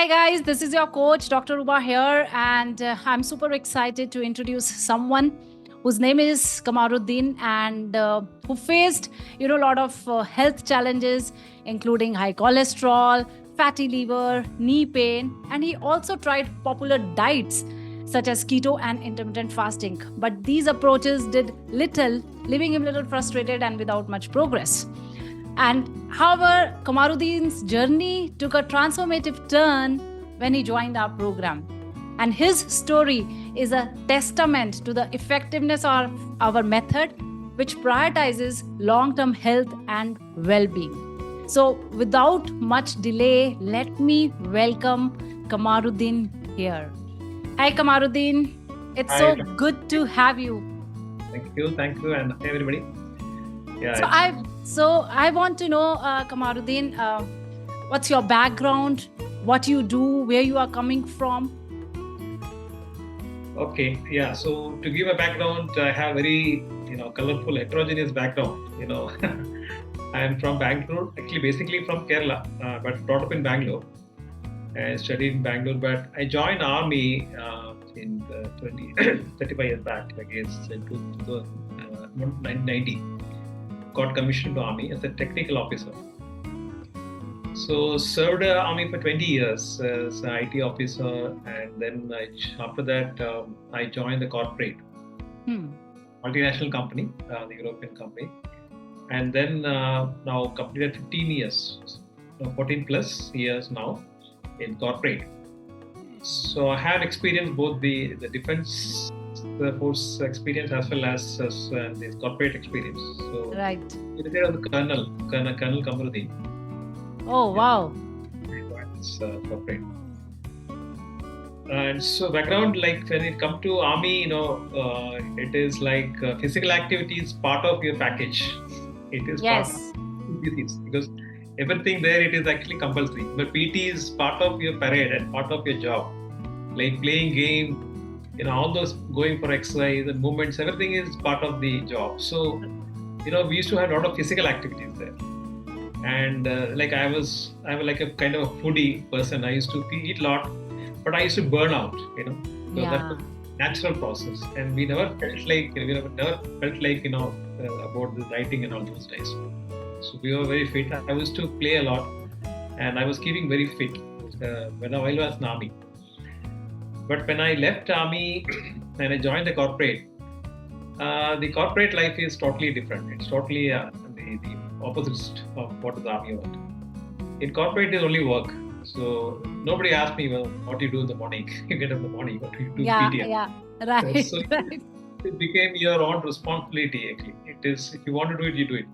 Hi guys, this is your coach Dr. Uba here, and I'm super excited to introduce someone whose name is Kamarudeen and who faced a lot of health challenges, including high cholesterol, fatty liver, knee pain, and he also tried popular diets such as keto and intermittent fasting. But these approaches did little, leaving him a little frustrated and without much progress. And however, Kamarudeen's journey took a transformative turn when he joined our program. And his story is a testament to the effectiveness of our method, which prioritizes long term health and well being. So, without much delay, let me welcome Kamarudeen here. Hi, Kamarudeen. It's so good to have you. Thank you, and hey everybody. So I want to know, Kamarudeen, what's your background, what you do, where you are coming from? Okay, yeah. So to give a background, I have very colorful, heterogeneous background. I am from Bangalore, actually basically from Kerala, but brought up in Bangalore. I studied in Bangalore, but I joined army in 35 years back, I guess, in 1990. Got commissioned to army as a technical officer. So served army for 20 years as an IT officer, and then after that I joined the corporate multinational company, the European company, and then now completed 15 years, 14 plus years now in corporate. So I have experienced both the defense force experience as well as this corporate experience. So right. You retired as Colonel Kamarudeen. Oh wow! It's corporate. And so background, like when it comes to army, it is like physical activity is part of your package. It is part of PTs because everything there it is actually compulsory. But PT is part of your parade and part of your job, like playing game. All those going for exercise and movements, everything is part of the job. So, we used to have a lot of physical activities there. And I was like a kind of a foodie person. I used to eat a lot, but I used to burn out, So that was a natural process. And we never felt like, about the dieting and all those days. So we were very fit. I used to play a lot and I was keeping very fit when I was in army. But when I left army and I joined the corporate life is totally different. It's totally the opposite of what is army about. In corporate, is only work. So nobody asks me, well, what do you do in the morning? You get up in the morning, what do you do? Right. So it became your own responsibility. Actually, it is if you want to do it, you do it.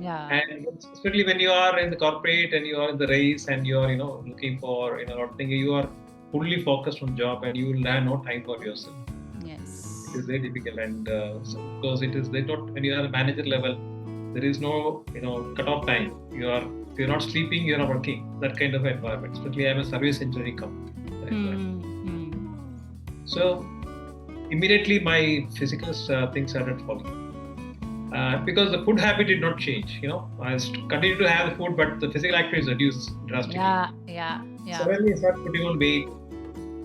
Yeah. And especially when you are in the corporate and you are in the race and you are looking for a lot of things, you are fully focused on job and you will have no time for yourself. Yes. It is very difficult and because they don't, when you are at manager level, there is no cut off time. If you're not sleeping, you're not working. That kind of environment. Especially I'm a service engineering company. So immediately my physical things started falling. Because the food habit did not change, I continued to have the food, but the physical activity reduced drastically. Yeah. Suddenly I started putting on weight,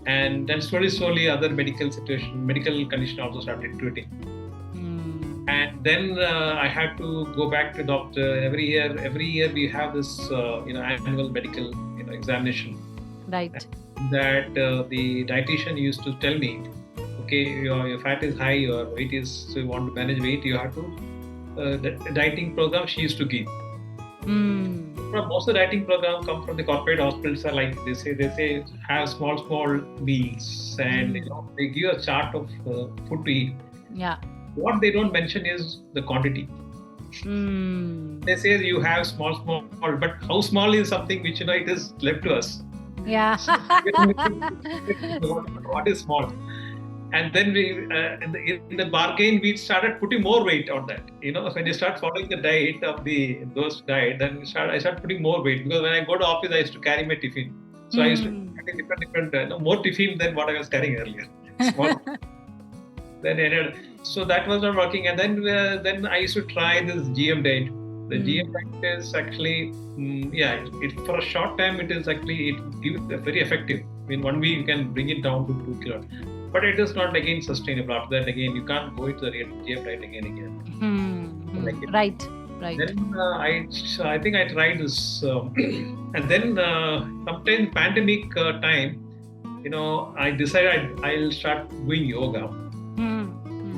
and then slowly other medical condition also started treating. And then I had to go back to doctor every year. We have this annual medical examination. Right. That the dietitian used to tell me, okay, your fat is high, your weight is, so you want to manage weight, you have to the dieting program she used to give. Most of the dieting program come from the corporate hospitals. Are like they say have small meals and they give a chart of food to eat. Yeah. What they don't mention is the quantity. They say you have small, but how small is something which it is left to us. Yeah. What is small? And then we, in the bargain, we started putting more weight on that. When you start following the diet of those diet, then I started putting more weight because when I go to office, I used to carry my tiffin. So I used to carry different more tiffin than what I was carrying earlier. So that was not working. And then I used to try this GM diet. The GM diet is actually, it for a short time it gives very effective. In 1 week you can bring it down to 2 kilos, but it is not again sustainable. After that, again you can't go into the GM diet again. Right. Then I think I tried this, and then sometime pandemic time, I decided I'll start doing yoga.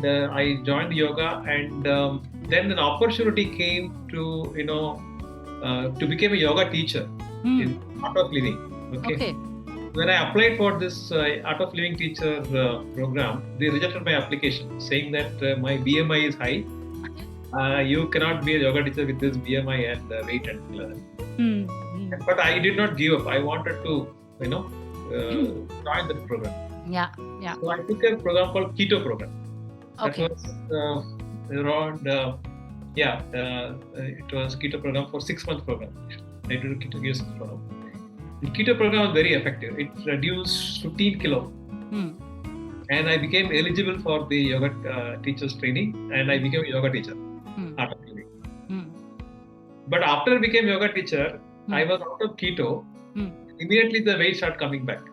I joined yoga, and then an opportunity came to to become a yoga teacher in Art of Living. Okay. When I applied for this Art of Living teacher program, they rejected my application, saying that my BMI is high. You cannot be a yoga teacher with this BMI and weight and But I did not give up. I wanted to, join the program. Yeah. So I took a program called Keto program. Okay. That was around, it was Keto program for 6 months program. I did a Keto years program. The Keto program was very effective. It reduced 15 kilo. And I became eligible for the yoga teacher's training, and I became a yoga teacher. Art of Living. But after I became yoga teacher, I was out of keto. Immediately the weight started coming back.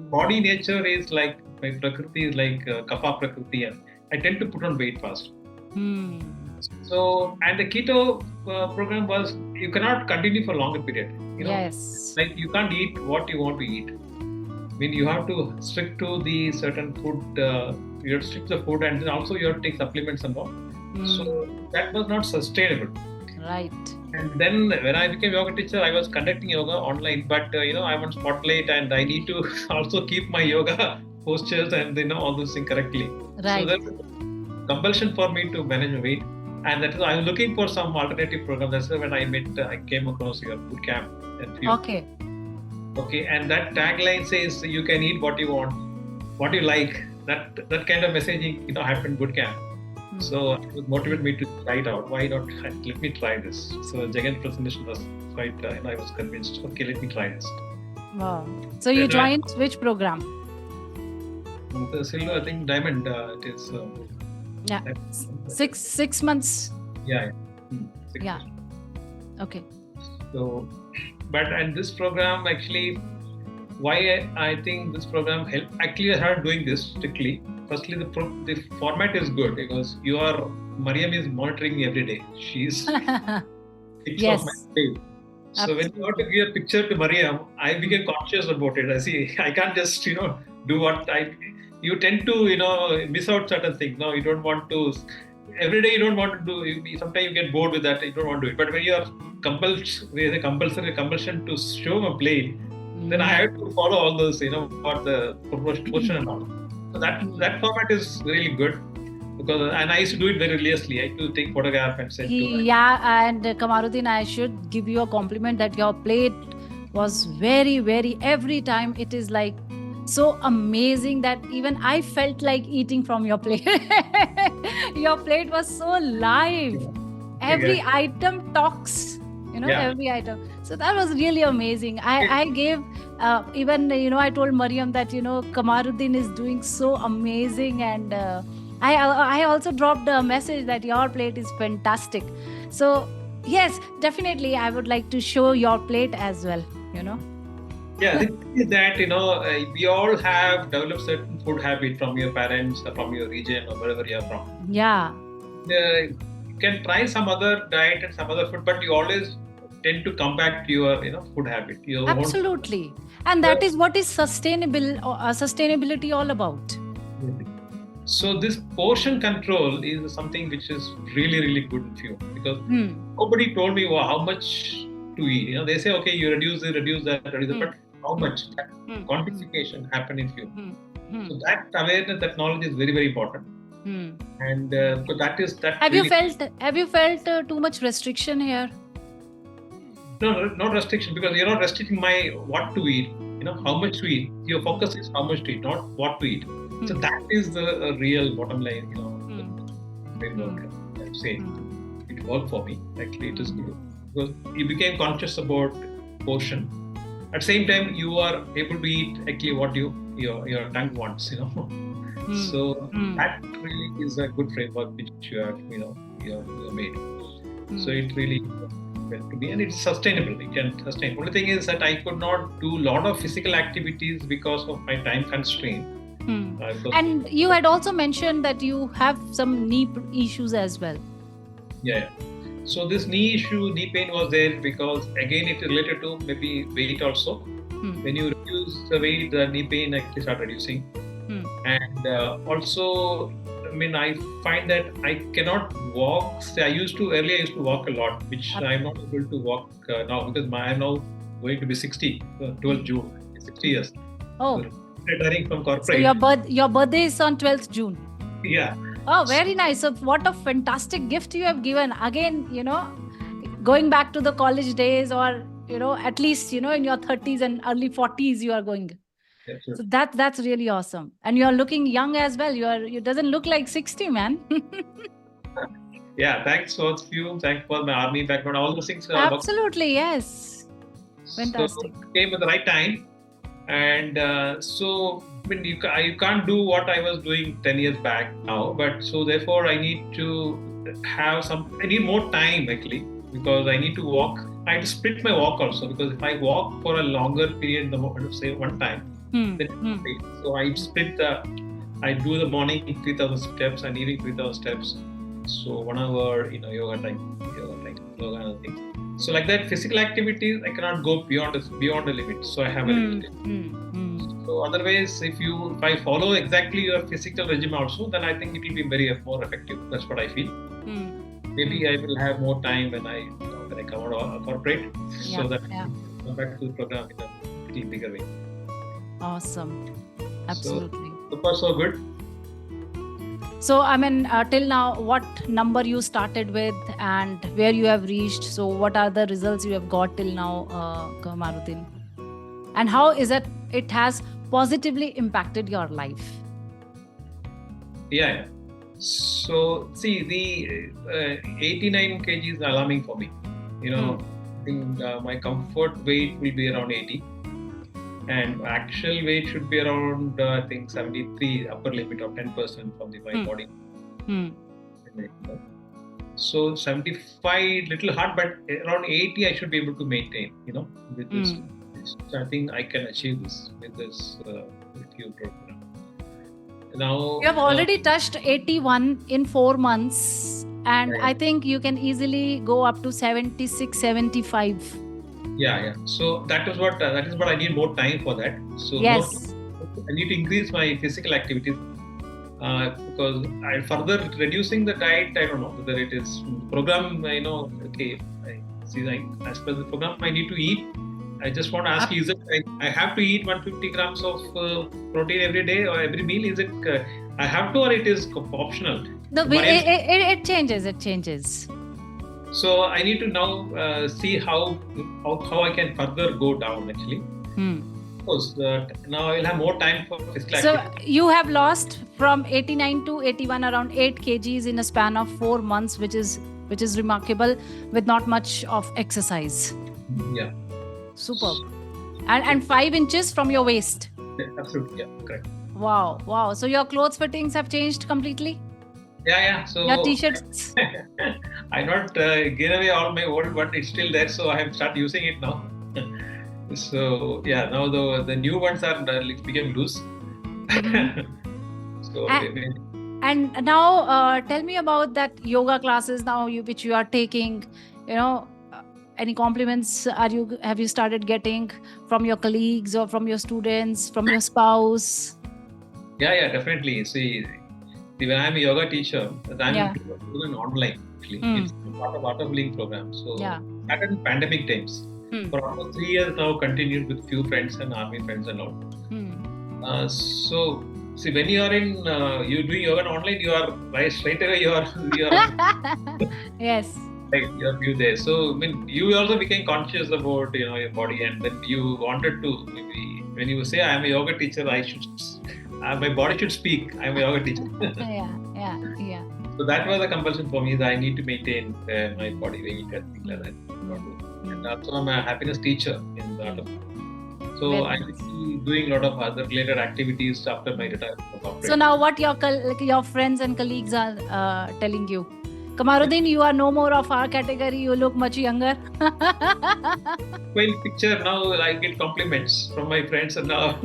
Body nature is like, my prakriti is like kapha prakriti, and I tend to put on weight fast. So, and the keto program was, you cannot continue for longer period. Yes. Like you can't eat what you want to eat. I mean, you have to stick to the certain food. You have to stick to the food, and then also you have to take supplements and all. So that was not sustainable. Right. And then when I became yoga teacher, I was conducting yoga online, but I'm on spotlight, and I need to also keep my yoga postures and all those things correctly. Right. So there was compulsion for me to manage my weight, and that is, I was looking for some alternative program. That's when I came across your boot camp. Okay, and that tagline says you can eat what you want, what you like. That kind of messaging happened boot camp. So it was motivated me to try it out. Why not? Let me try this. So Jagan's presentation was quite, I was convinced. Okay, let me try this. Wow. So you joined which program? The silver, I think diamond. It is. Yeah. 6 months. Yeah. Yeah. Okay. So, and this program actually, why I think this program helped. Actually, I started doing this strictly. Firstly, the format is good because Mariam is monitoring me every day. She's yes. Of my day. So when you want to give a picture to Mariam, I became conscious about it. I see, I can't just do what you tend to miss out certain things. No, you don't want to. Every day you don't want to do. Sometimes you get bored with that. You don't want to do it. But when you are compulsion to show a plate, then I have to follow all those. What the proportion and all. So that format is really good, and I used to do it very religiously. I used to take photograph and send to them. Yeah, and Kamarudeen, I should give you a compliment that your plate was very, very, every time it is like so amazing that even I felt like eating from your plate. Your plate was so live. Every item talks, every item. So that was really amazing. I gave, even, I told Mariam that, Kamarudeen is doing so amazing. And I also dropped a message that your plate is fantastic. So yes, definitely, I would like to show your plate as well, Yeah, the thing is that, we all have developed certain food habit from your parents, or from your region, or wherever you are from. Yeah. You can try some other diet and some other food, but you always tend to come back to your, food habit. Absolutely. And that is what is sustainability all about. So this portion control is something which is really, really good in FUME, because nobody told me how much to eat. They say, okay, you reduce that, but how much? Quantification happen in FUME. So that awareness, that knowledge is very, very important. And so that is that. Have you felt too much restriction here? No, not restriction, because you're not restricting my what to eat. How much to eat. Your focus is how much to eat, not what to eat. So that is the real bottom line. Framework. I'd say it worked for me. Actually, it is good because you became conscious about portion. At the same time, you are able to eat actually what your tongue wants. So that really is a good framework which you have you have made. So it really went to me, and it's sustainable. It can sustain. Only thing is that I could not do a lot of physical activities because of my time constraint. And you had also mentioned that you have some knee issues as well. Yeah. So this knee pain was there because again it is related to maybe weight also. When you reduce the weight, the knee pain actually start reducing. And also, I mean, I find that I cannot walk. Earlier I used to walk a lot, which I'm not able to walk now because I'm now going to be 60, 12th June, 60 years. Oh. So, retiring from corporate. So your birthday is on 12th June. Yeah. Oh, very nice. So what a fantastic gift you have given. Again, going back to the college days, or, at least, in your 30s and early 40s, you are going. So that's really awesome. And you're looking young as well. You doesn't look like 60, man. Yeah, thanks for FUME. Thanks for my army background. All those things. Absolutely, yes. Fantastic. So came at the right time. And so, I mean, you can't do what I was doing 10 years back now. But so therefore, I need to I need more time actually, because I need to walk. I have to split my walk also, because if I walk for a longer period, say one time, so I split I do the morning 3,000 steps and evening 3,000 steps. So 1 hour, yoga time, yoga and things. So like that, physical activities, I cannot go beyond the limit. So I have a limit. So otherwise, if I follow exactly your physical regime also, then I think it will be more effective. That's what I feel. Maybe I will have more time when I come out of corporate, so that I can come back to the program in a little bigger way. Awesome. Absolutely. So far, so good. So, I mean, till now, what number you started with and where you have reached? So, what are the results you have got till now, Kamarudeen? And how is it has positively impacted your life? Yeah. So, see, the 89 kg is alarming for me. I think my comfort weight will be around 80. And actual weight should be around, I think, 73, upper limit of 10% from my body. So 75, little hard, but around 80, I should be able to maintain, with this. So I think I can achieve this with this FUME program. Now, you have already touched 81 in 4 months. And I think you can easily go up to 76, 75. Yeah. So that is what I need more time for that. So yes, I need to increase my physical activities because I further reducing the diet. I don't know whether it is program. Okay. As per the program, I need to eat. I just want to ask you: is it I have to eat 150 grams of protein every day or every meal? Is it I have to, or it is optional? It changes. It changes. So I need to now see how I can further go down actually. Because now I'll have more time for physical activity. So you have lost from 89 to 81 around 8 kgs in a span of 4 months, which is remarkable, with not much of exercise. Yeah. Superb. And 5 inches from your waist. Yeah, absolutely. Yeah, correct. Wow. So your clothes fittings have changed completely? Yeah. So your t-shirts. I not give away all my old one. It's still there, so I have started using it now. So yeah, now the new ones are became loose. So and now tell me about that yoga classes now which you are taking. Any compliments have you started getting from your colleagues or from your students, from your spouse? Yeah, definitely. See, when I'm a yoga teacher, I'm doing online actually. It's part of Art of Living program. So that in pandemic times. For almost 3 years now, continued with few friends and army friends and all. So see, when you are you're doing yoga online, you are straight away you are yes. Like your view there. So I mean, you also became conscious about your body, and then you wanted to maybe when you say I am a yoga teacher, I should my body should speak. I am a yoga teacher. Yeah. So that was a compulsion for me that I need to maintain my body weight and things like that. And also I'm a happiness teacher in the art of. So I will be doing a lot of other related activities after my retirement from corporate. So now what your friends and colleagues are telling you? Kamarudeen, you are no more of our category. You look much younger. Well, picture now I get compliments from my friends and now.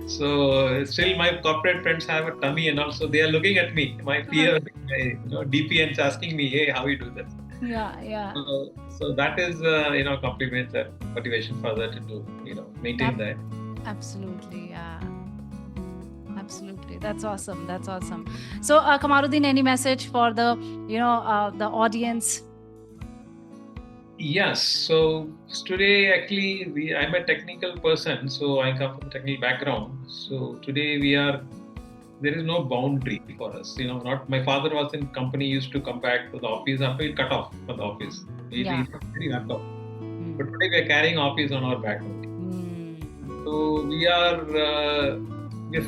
So still my corporate friends have a tummy and also they are looking at me. My peer, my DP and asking me, hey, how you do that? Yeah. So that is compliment and motivation for that to maintain that. Absolutely, yeah. Absolutely, that's awesome. So, Kamarudeen, any message for the the audience? Yes. So today, actually, I'm a technical person, so I come from a technical background. So today there is no boundary for us. Not my father was in company, used to come back to the office after he cut off from the office. He was very laptop. But today we are carrying office on our back. So we are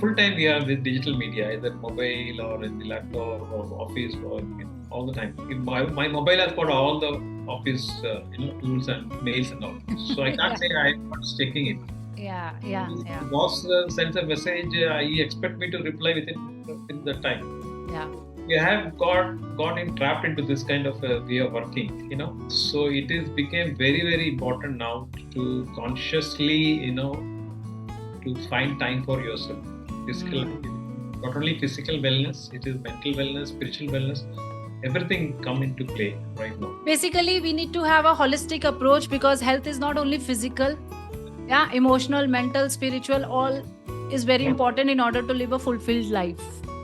full time. We are with digital media, either mobile or in the laptop or office or all the time. My mobile has got all the office tools and mails and all. So I can't say I'm not checking it. Yeah. The boss sends a message. He expect me to reply within the time. Yeah. We have got trapped into this kind of way of working. So it is became very, very important now to consciously to find time for yourself. Physical, not only physical wellness, it is mental wellness, spiritual wellness. Everything come into play right now. Basically, we need to have a holistic approach because health is not only physical, emotional, mental, spiritual, all is very important in order to live a fulfilled life.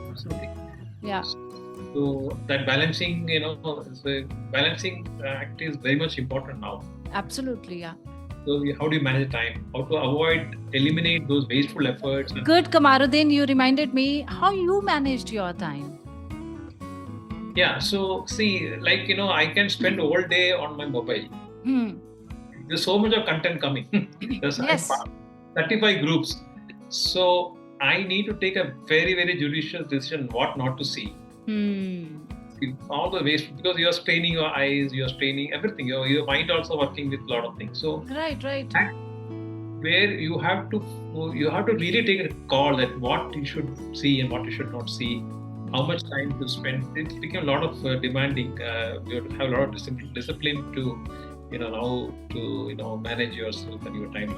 Absolutely. Yeah. So that balancing, balancing act is very much important now. Absolutely, yeah. So how do you manage time? How to eliminate those wasteful efforts? Good, Kamarudeen, you reminded me how you managed your time. Yeah, so see, I can spend all day on my mobile. There's so much of content coming. There's 35 groups. So I need to take a very, very judicious decision what not to see. All the waste, because you're straining your eyes, you're straining everything. Your mind also working with a lot of things. So right. Where you have to really take a call that what you should see and what you should not see. How much time to spend? It became a lot of demanding. You have to have a lot of discipline to, how to, manage yourself and your time.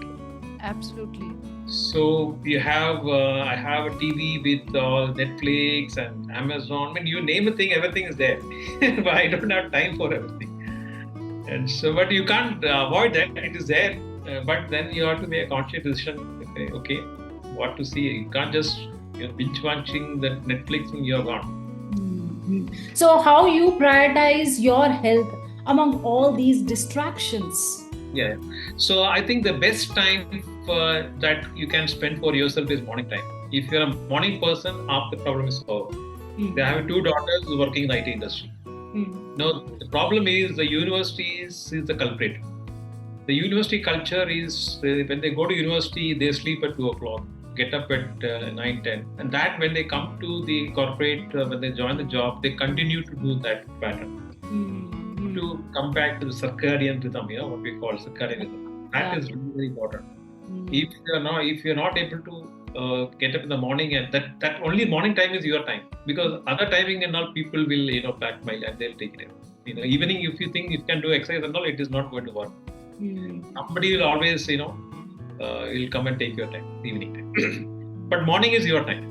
Absolutely. So I have a TV with Netflix and Amazon. When you name a thing, everything is there. But I don't have time for everything. And so, but you can't avoid that. It is there. But then you have to make a conscious decision. Okay, what to see. You can't just binge watching the Netflix and you're gone. So how you prioritize your health among all these distractions? Yeah. So I think the best time that you can spend for yourself is morning time. If you're a morning person, half the problem is solved. They have 2 daughters working in the IT industry. Now, the problem is the universities is the culprit. The university culture is when they go to university, they sleep at 2 o'clock. Get up at 9, 10. And that when they come to the corporate, when they join the job, they continue to do that pattern. To come back to the circadian rhythm, what we call circadian rhythm. That is really very important. If you're not able to get up in the morning, and that only morning time is your time, because other timing and all people will blackmail and they'll take it. Evening, if you think you can do exercise and all, it is not going to work. Somebody will always will come and take your time, evening time. But morning is your time.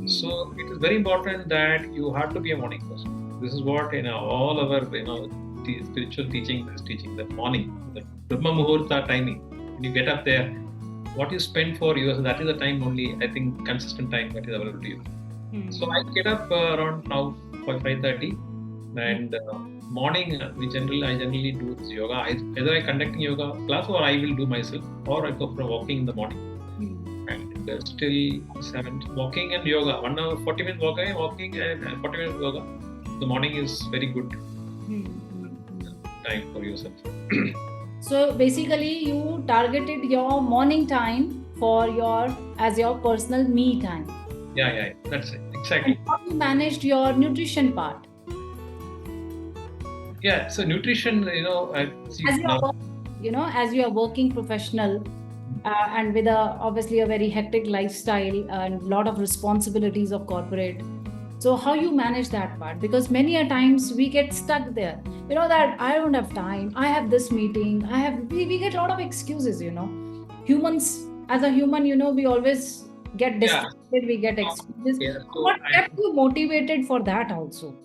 So it is very important that you have to be a morning person. This is what all our spiritual teaching is teaching, that morning, the Brahma Muhurta timing. When you get up there, what you spend for you, that is the time only, I think, consistent time that is available to you. So I get up around now 5:30, and morning I generally do this yoga. Either I conducting yoga class or I will do myself, or I go for walking in the morning. And still 7 walking and yoga. 1 hour 40 minutes walking and 40 minutes yoga. The morning is very good time for yourself. So basically, you targeted your morning time as your personal me time. Yeah, that's it. Exactly. And how you managed your nutrition part? Yeah, so nutrition, as you are working professional and with obviously a very hectic lifestyle and a lot of responsibilities of corporate. So how you manage that part? Because many a times we get stuck there. You know that I don't have time. I have this meeting. We get a lot of excuses. Humans, as a human, we always get distracted. We get excuses. So What kept you motivated for that also?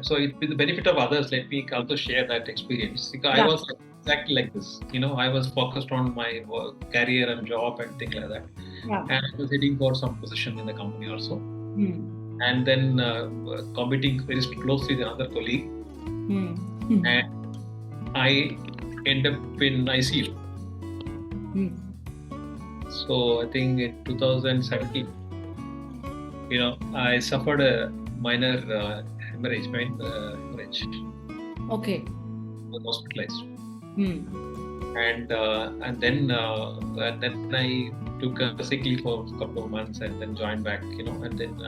So with the benefit of others, let me also share that experience. Because I was exactly like this. I was focused on my career and job and things like that. And I was heading for some position in the company also. And then competing very closely with another colleague. And I end up in ICU. So I think in 2017, I suffered a minor hemorrhage. Okay. I was hospitalized. And then I took a sick leave for a couple of months and then joined back. And then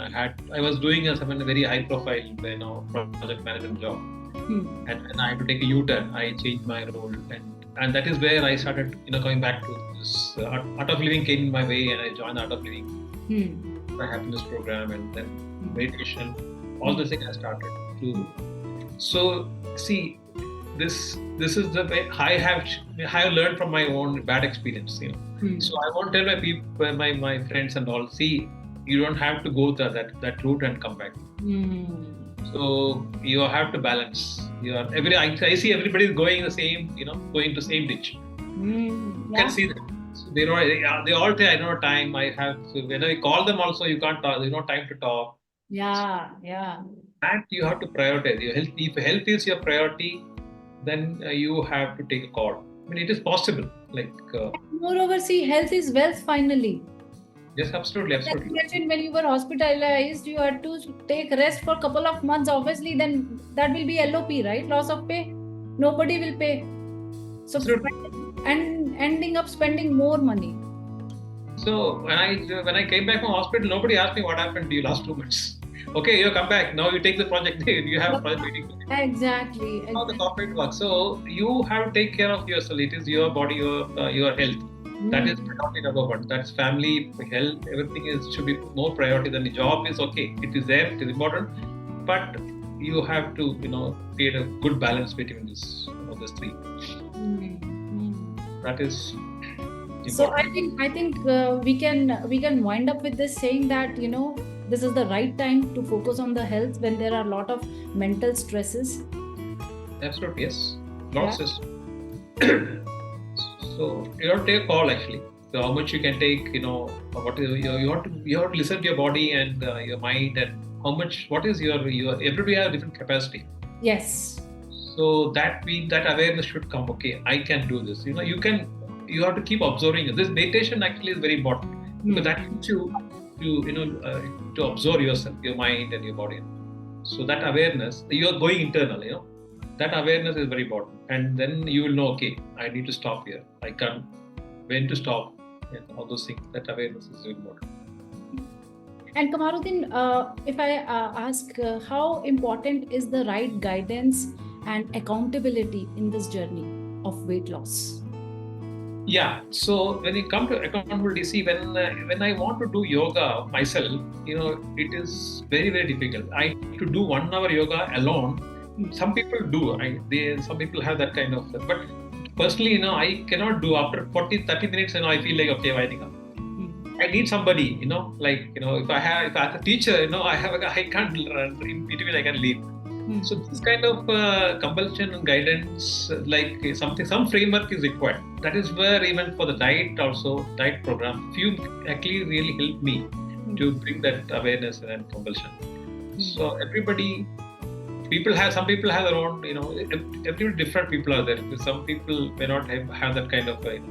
I was doing a very high profile, project management job. And I had to take a U-turn. I changed my role, and that is where I started, coming back to this Art of Living came in my way, and I joined the Art of Living, my happiness program, and then meditation. All these things I started to. So see, this is the way I have learned from my own bad experience. So I won't tell my people, my friends and all. See, you don't have to go that route and come back. So you have to balance. I see everybody is going the same, going to same ditch. You can see that. So they all say, I don't have time. When I call them also, you can't talk. There's no time to talk. Yeah. And you have to prioritize your health. If health is your priority, then you have to take a call. It is possible. Moreover, see, health is wealth finally. Yes, absolutely. Like you mentioned, when you were hospitalized, you had to take rest for a couple of months. Obviously, then that will be LOP, right? Loss of pay. Nobody will pay. So, and ending up spending more money. So when I came back from hospital, nobody asked me what happened to you last 2 months. Okay, you come back. Now you take the project. You have a project meeting. Exactly. How the corporate works. So you have to take care of yourself. It is your body, your health. That is priority number one. That's family, health, everything should be more priority than the job is okay. It is there, it is important. But you have to, create a good balance between these three. That is important. So I think we can wind up with this saying that, this is the right time to focus on the health when there are a lot of mental stresses. Absolutely, yes. Lots of So you have to take a call actually. So how much you can take, what is you have to listen to your body and your mind, and what is your everybody has different capacity. Yes. So that awareness should come. Okay, I can do this. You have to keep observing. This meditation actually is very important because that helps you to observe yourself, your mind and your body. So that awareness, you are going internal. That awareness is very important, and then you will know, okay, I need to stop here. I can't when to stop, and all those things. That awareness is very important. And Kamarudeen, if I ask, how important is the right guidance and accountability in this journey of weight loss? Yeah. So when it comes to accountability, see, when I want to do yoga myself, it is very, very difficult. I need to do 1 hour yoga alone. Some people do. Some people have that kind of. But personally, I cannot do after 40-30 minutes. I feel like, okay, winding up. I need somebody. If I have a teacher, I can't run in between. I can leave. So this kind of compulsion and guidance, some framework is required. That is where even for the diet program, FUME actually really helped me to bring that awareness and compulsion. So some people have their own, every different people are there. Some people may not have that kind of will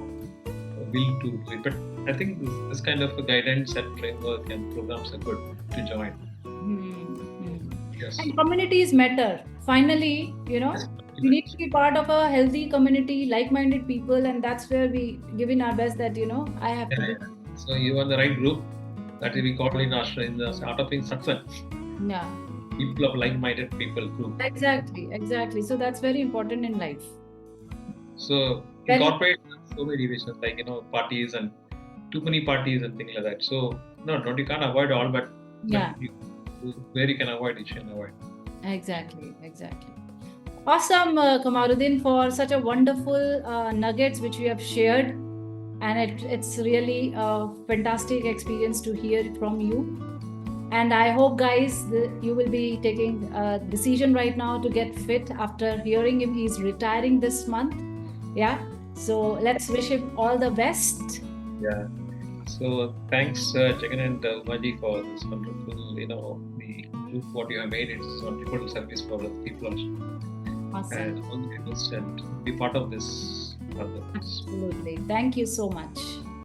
to do it. But I think this kind of guidance and framework and programs are good to join. Yes. And communities matter. Finally, we need to be part of a healthy community, like-minded people, and that's where we give in our best that, I have to. Yeah. So you are in the right group. That we call in the Art of Being Success. Yeah. People of like-minded people group. Exactly. So that's very important in life. So in corporate, so many divisions, parties and too many parties and things like that. So you can't avoid all, but where you can avoid it, you can avoid. Exactly. Awesome, Kamarudeen, for such a wonderful nuggets which you have shared. And it's really a fantastic experience to hear it from you. And I hope, guys, you will be taking a decision right now to get fit after hearing him. He's retiring this month. Yeah. So let's wish him all the best. Yeah. So thanks, Jagan and Umaji, for this wonderful, the look what you have made. It's wonderful service for the people also. Awesome. And all the people and be part of this. Absolutely. Thank you so much.